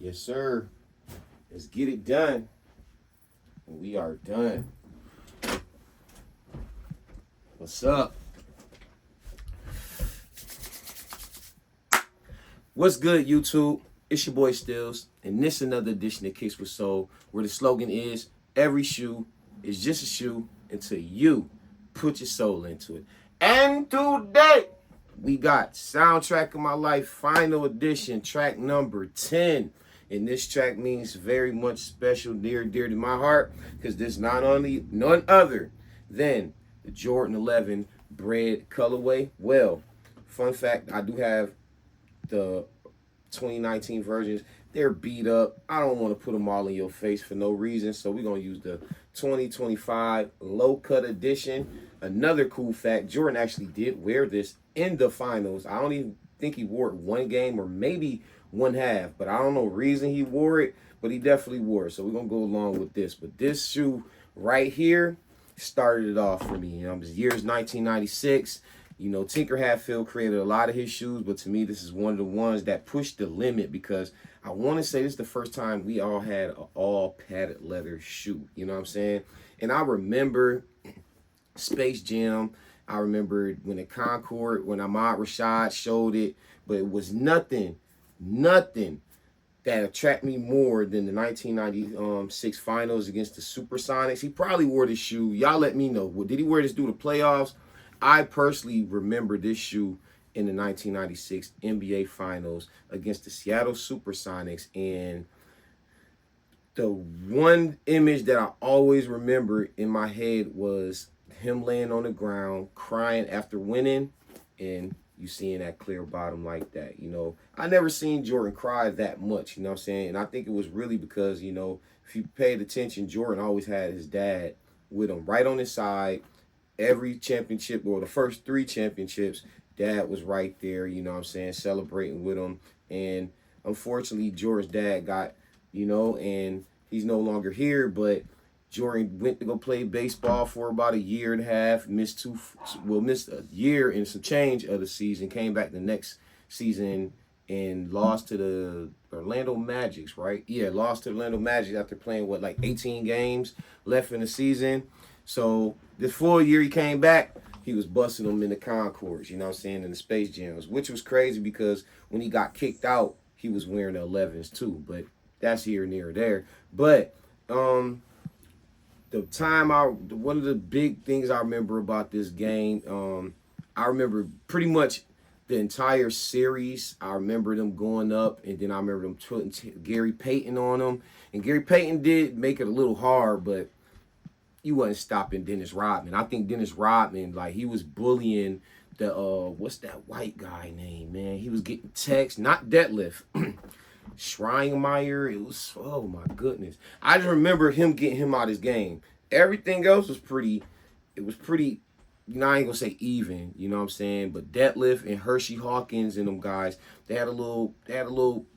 Yes, sir. Let's get it done. We are done. What's up? What's good, YouTube? It's your boy Stills, and this is another edition of Kicks with Soul, where the slogan is, every shoe is just a shoe until you put your soul into it. And today, we got Soundtrack of My Life, Final Edition, track number 10. And this track means very much special, dear to my heart, because this not only none other than the Jordan 11 Bred colorway. Well, fun fact, I do have the 2019 versions. They're beat up. I don't want to put them all in your face for no reason, so we're going to use the 2025 low cut edition. Another cool fact, Jordan actually did wear this in the finals. I don't even think he wore it one game or maybe one half, but I don't know reason he wore it, but he definitely wore it. So we're going to go along with this. But this shoe right here started it off for me. You know, it was years 1996. You know, Tinker Hatfield created a lot of his shoes, but to me, this is one of the ones that pushed the limit, because I want to say this is the first time we all had an all padded leather shoe. You know what I'm saying? And I remember Space Jam. I remember when the Concord, when Ahmad Rashad showed it, but it was nothing that attracted me more than the 1996 finals against the Supersonics. He probably wore this shoe. Y'all let me know. Did he wear this through the playoffs? I personally remember this shoe in the 1996 NBA Finals against the Seattle Supersonics. And the one image that I always remember in my head was him laying on the ground, crying after winning, and you seeing that clear bottom like that. You know, I never seen Jordan cry that much, you know what I'm saying? And I think it was really because, you know, if you paid attention, Jordan always had his dad with him right on his side. Every championship, or the first 3 championships, dad was right there, you know what I'm saying, celebrating with him. And unfortunately, Jordan's dad got, you know, and he's no longer here, but Jordan went to go play baseball for about a year and a half, missed a year and some change of the season, came back the next season and lost to the Orlando Magics, right? Yeah, lost to the Orlando Magic after playing, like 18 games left in the season. So this full year he came back, he was busting them in the Concords, you know what I'm saying, in the Space Jams, which was crazy because when he got kicked out, he was wearing the 11s too, but that's here, near, there. But one of the big things I remember about this game, I remember pretty much the entire series. I remember them going up, and then I remember them putting Gary Payton on them. And Gary Payton did make it a little hard, but you wasn't stopping Dennis Rodman. I think Dennis Rodman, like, he was bullying the, what's that white guy name, man? He was getting texts, not Detlef. Schreinemeyer, it was, oh my goodness. I just remember him getting him out of his game. Everything else was pretty, you know, I ain't gonna say even, you know what I'm saying? But Detlef and Hershey Hawkins and them guys, they had a little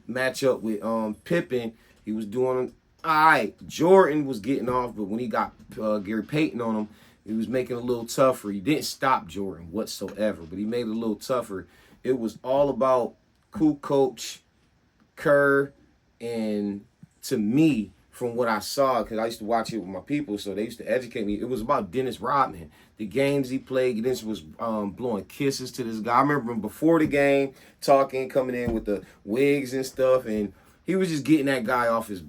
matchup with Pippen. He was doing all right. Jordan was getting off, but when he got Gary Payton on him, he was making it a little tougher. He didn't stop Jordan whatsoever, but he made it a little tougher. It was all about cool coach Kerr, and to me, from what I saw, because I used to watch it with my people, so they used to educate me, it was about Dennis Rodman. The games he played, Dennis was blowing kisses to this guy. I remember him before the game, talking, coming in with the wigs and stuff, and he was just getting that guy off his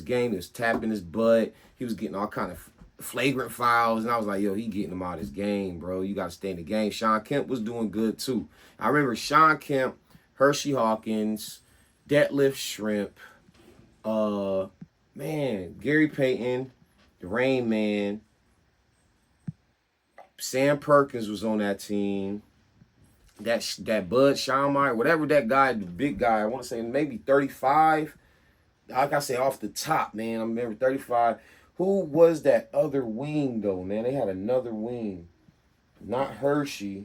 game. He was tapping his butt. He was getting all kind of flagrant fouls, and I was like, yo, he getting him out of his game, bro. You got to stay in the game. Shawn Kemp was doing good, too. I remember Shawn Kemp, Hershey Hawkins, Detlef Shrimp, Gary Payton, the Rain Man, Sam Perkins was on that team. That Bud Schaumeyer, whatever that guy, the big guy, I want to say maybe 35. Like I say, off the top, man, I remember 35. Who was that other wing, though, man? They had another wing. Not Hershey.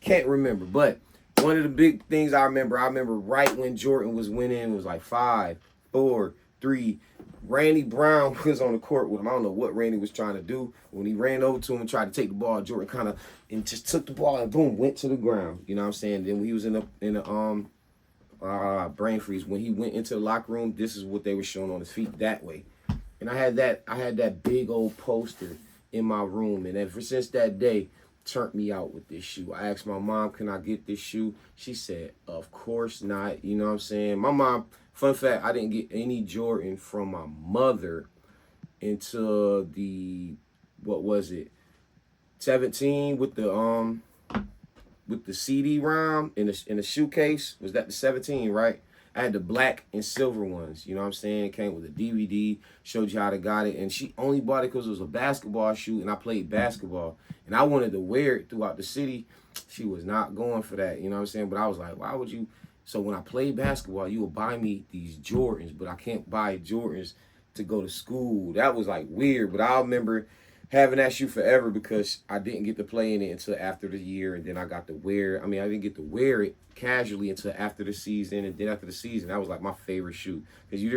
Can't remember. But one of the big things I remember right when Jordan was winning, it was like 5, 4, 3. Randy Brown was on the court with him. I don't know what Randy was trying to do. When he ran over to him and tried to take the ball, Jordan kind of just took the ball and boom, went to the ground. You know what I'm saying? Then when he was in the my brain freeze. When he went into the locker room, this is what they were showing on his feet that way. And I had that big old poster in my room. And ever since that day, turned me out with this shoe. I asked my mom, can I get this shoe? She said, of course not. You know what I'm saying? My mom, fun fact, I didn't get any Jordan from my mother until what was it? 17 with the CD-ROM in the shoe case. Was that the 17, right? I had the black and silver ones, you know what I'm saying? It came with a DVD, showed you how to got it. And she only bought it because it was a basketball shoe, and I played basketball. And I wanted to wear it throughout the city. She was not going for that, you know what I'm saying? But I was like, why would you? So when I played basketball, you would buy me these Jordans, but I can't buy Jordans to go to school. That was like weird, but I remember having that shoe forever because I didn't get to play in it until after the year, and then I got to wear it. I mean, I didn't get to wear it casually until after the season, and then after the season, that was like my favorite shoe because you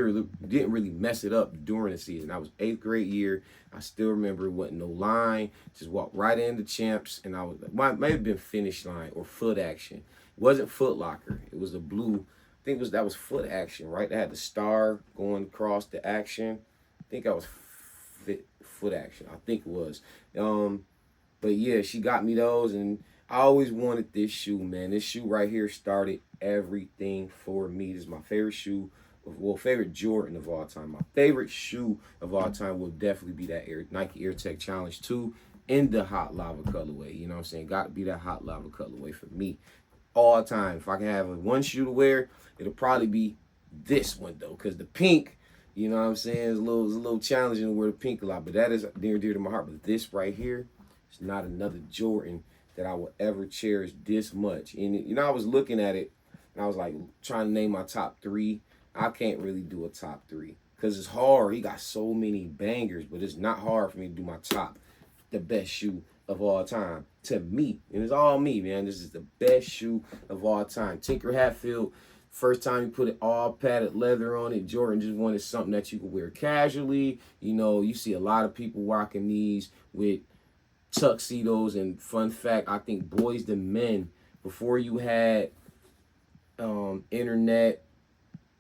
didn't really mess it up during the season. That was 8th grade year. I still remember it wasn't no line. Just walked right into champs, and I was might have been finish line or foot action. It wasn't Foot Locker. It was a blue. I think that was foot action, right? They had the star going across the action. I think that was foot action. I think it was. But yeah, she got me those, and I always wanted this shoe, man. This shoe right here started everything for me. This is my favorite shoe. Well, favorite Jordan of all time. My favorite shoe of all time will definitely be that Nike Air Tech Challenge 2 in the hot lava colorway. You know what I'm saying? Got to be that hot lava colorway for me all time. If I can have one shoe to wear, it'll probably be this one, though, because the pink, you know what I'm saying, it's a little challenging to wear the pink a lot, but that is near and dear to my heart. But this right here is not another Jordan that I will ever cherish this much. And, you know, I was looking at it, and I was, like, trying to name my top 3. I can't really do a top 3 because it's hard. He got so many bangers, but it's not hard for me to do my top, the best shoe of all time to me. And it's all me, man. This is the best shoe of all time. Tinker Hatfield. First time he put it all padded leather on it, Jordan just wanted something that you could wear casually. You know, you see a lot of people rocking these with tuxedos. And fun fact, I think Boys to Men, before you had internet,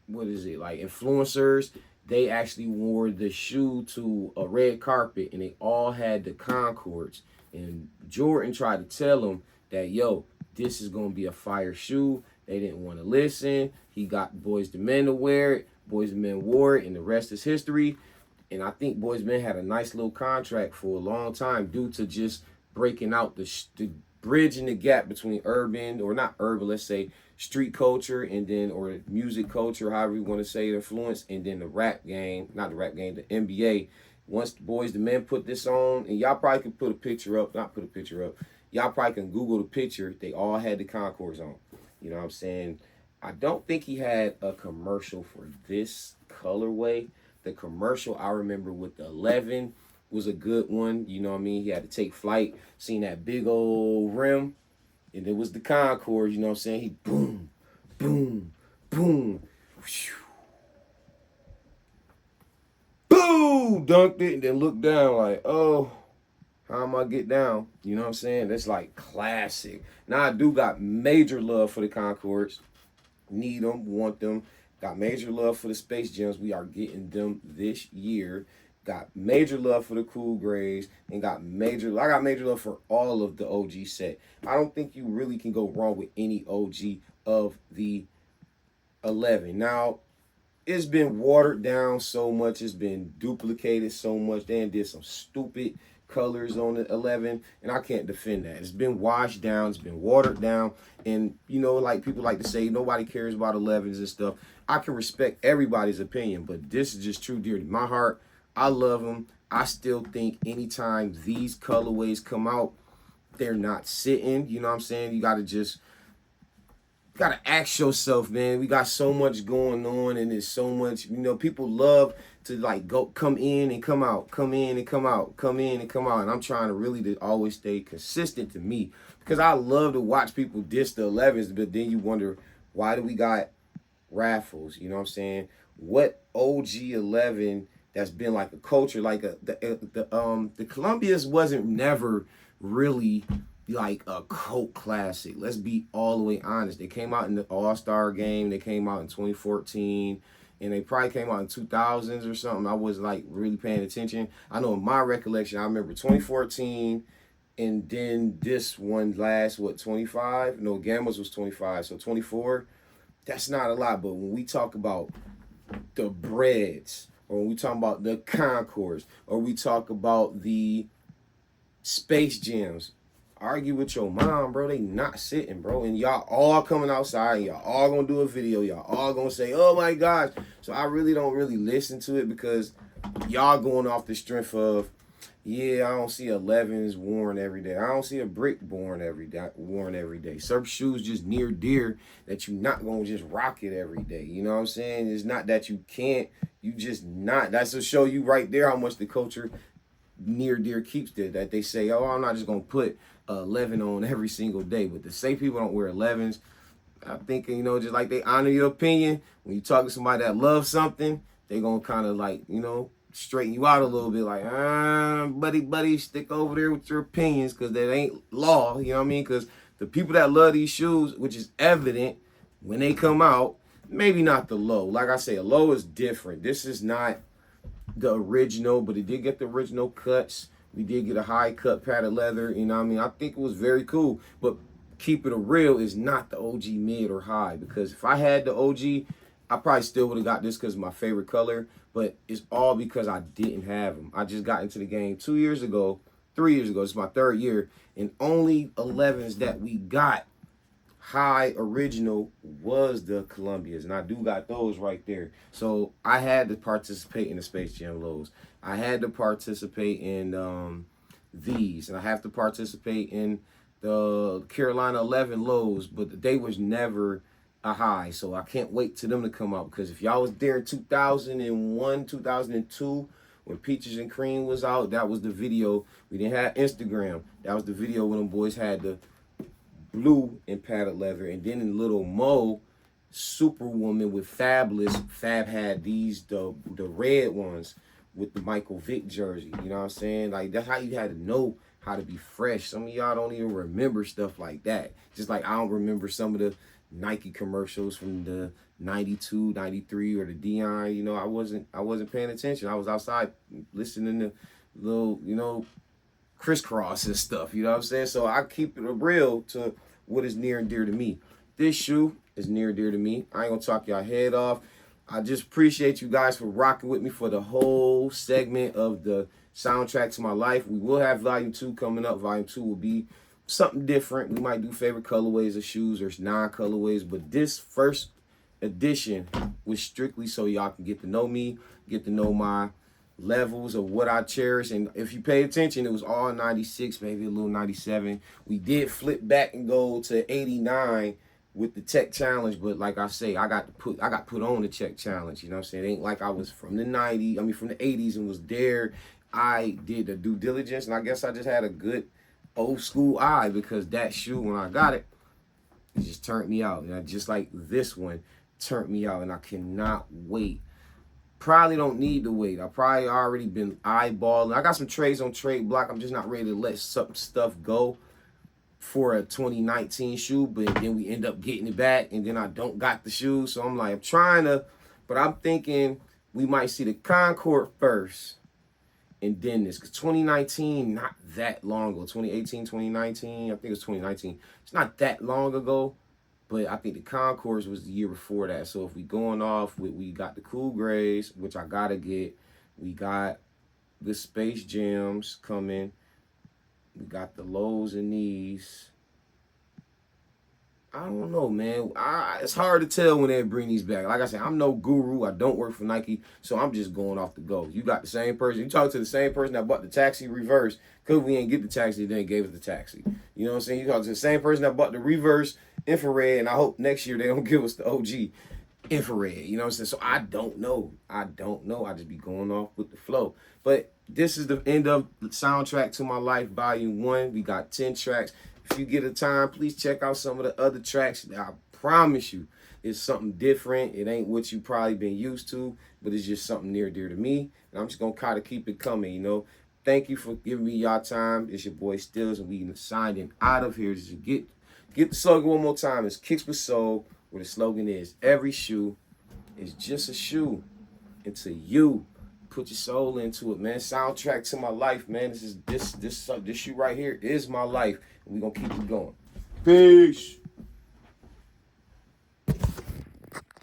like influencers, they actually wore the shoe to a red carpet, and they all had the Concords. And Jordan tried to tell them that, yo, this is going to be a fire shoe. They didn't want to listen. He got Boys to Men to wear it. Boys to Men wore it, and the rest is history. And I think Boys to Men had a nice little contract for a long time due to just breaking out the bridging the gap between urban, or not urban, let's say street culture, and then, or music culture, however you want to say it, influence, and then the rap game, not the rap game, the NBA. Once the Boys to Men put this on, and y'all probably can put a picture up, not put a picture up, y'all probably can Google the picture, they all had the Concords on. You know what I'm saying? I don't think he had a commercial for this colorway. The commercial I remember with the 11 was a good one. You know what I mean? He had to take flight, seen that big old rim, and it was the Concord. You know what I'm saying? He boom, boom, boom, whew, boom, dunked it, and then looked down like, oh, how am I get down? You know what I'm saying? That's like classic. Now I do got major love for the Concords. Need them, want them. Got major love for the Space Gems. We are getting them this year. Got major love for the Cool Grays, and I got major love for all of the OG set. I don't think you really can go wrong with any OG of the 11. Now, it's been watered down so much. It's been duplicated so much. They did some stupid colors on the 11, and I can't defend that. It's been washed down. It's been watered down. And, you know, like people like to say, nobody cares about 11s and stuff. I can respect everybody's opinion, but this is just true dear to my heart. I love them. I still think anytime these colorways come out, they're not sitting. You know what I'm saying? You got to ask yourself, man. We got so much going on, and there's so much, you know, people love to like come in and come out, come in and come out, come in and come out. And I'm trying to really always stay consistent to me, because I love to watch people diss the 11s, but then you wonder, why do we got raffles? You know what I'm saying? What OG 11 that's been like a culture, like the Columbia's wasn't never really like a cult classic. Let's be all the way honest. They came out in the All-Star game. They came out in 2014. And they probably came out in 2000s or something. I was like really paying attention. I know in my recollection, I remember 2014, and then this one last, 25? No, Gammas was 25. So 24, that's not a lot. But when we talk about the Breds, or when we talk about the Concords, or we talk about the Space Jams, argue with your mom, bro. They not sitting, bro. And y'all all coming outside. Y'all all gonna do a video. Y'all all gonna say, oh my gosh. So I really don't really listen to it because y'all going off the strength of, yeah, I don't see 11s worn every day. I don't see a brick worn every day. Certain shoes just near dear that you not gonna just rock it every day. You know what I'm saying? It's not that you can't. You just not. That's to show you right there how much the culture near dear keeps there. That they say, oh, I'm not just gonna put 11 on every single day. But to say people don't wear 11s, I think, you know, just like they honor your opinion. When you talk to somebody that loves something, they gonna kind of like, you know, straighten you out a little bit, like, buddy, stick over there with your opinions, because that ain't law, you know what I mean? Because the people that love these shoes, which is evident when they come out, maybe not the low. Like I say, a low is different. This is not the original, but it did get the original cuts. We did get a high cut padded leather, you know what I mean? I think it was very cool, but keep it real is not the OG mid or high, because if I had the OG, I probably still would have got this because of my favorite color, but it's all because I didn't have them. I just got into the game 2 years ago, 3 years ago. It's my third year, and only 11s that we got high original was the Columbias, and I do got those right there. So I had to participate in the Space Jam lows. I had to participate in these, and I have to participate in the Carolina 11 lows, but they was never a high. So I can't wait to them to come out, because if y'all was there in 2001, 2002, when Peaches and Cream was out, that was the video. We didn't have Instagram. That was the video when them boys had the blue and padded leather. And then in Little Mo, Superwoman with Fabulous, Fab had these, the red ones with the Michael Vick jersey. You know what I'm saying? Like, that's how you had to know how to be fresh. Some of y'all don't even remember stuff like that. Just like I don't remember some of the Nike commercials from the 92, 93 or the Dion. You know, I wasn't paying attention. I was outside listening to little, you know, crisscross and stuff. You know what I'm saying? So I keep it real to what is near and dear to me. This shoe is near and dear to me. I ain't gonna talk y'all head off. I just appreciate you guys for rocking with me for the whole segment of the soundtrack to my life. We will have volume 2 coming up. Volume 2 will be something different. We might do favorite colorways of shoes. There's 9 colorways, but this first edition was strictly so y'all can get to know me, get to know my levels of what I cherish. And if you pay attention, it was all 96, maybe a little 97. We did flip back and go to 89 with the tech challenge, but like I say, I got put on the tech challenge. You know what I'm saying? It ain't like I was from the 90s, from the 80s and was there. I did the due diligence, and I guess I just had a good old school eye, because that shoe, when I got it, it just turned me out. And just like this one turned me out, and I cannot wait. Probably don't need to wait. I probably already been eyeballing. I got some trades on trade block. I'm just not ready to let some stuff go for a 2019 shoe, but then we end up getting it back, and then I don't got the shoe. So I'm like, I'm trying to, but I'm thinking we might see the Concord first, and then this, because 2019, not that long ago. 2018, 2019, I think it was 2019. It's not that long ago, but I think the Concords was the year before that. So if we going off with, we got the Cool Grays, which I gotta get. We got the Space Jams coming. We got the lows and these. I don't know, man. It's hard to tell when they bring these back. Like I said, I'm no guru. I don't work for Nike, so I'm just going off the go. You got the same person. You talk to the same person that bought the taxi reverse, because we ain't get the taxi, then gave us the taxi. You know what I'm saying? You talk to the same person that bought the reverse infrared, and I hope next year they don't give us the OG infrared. You know what I'm saying? So I don't know. I just be going off with the flow. But this is the end of the soundtrack to my life, volume 1. We got 10 tracks. If you get a time, please check out some of the other tracks. I promise you, it's something different. It ain't what you probably been used to, but it's just something near dear to me. And I'm just going to kind of keep it coming, you know. Thank you for giving me y'all time. It's your boy Stills, and we signing out of here. Just get the slogan one more time. It's Kicks with Soul, where the slogan is every shoe is just a shoe. Into you. Put your soul into it, man. Soundtrack to my life, man. This shoe right here is my life. And we're gonna keep it going. Peace.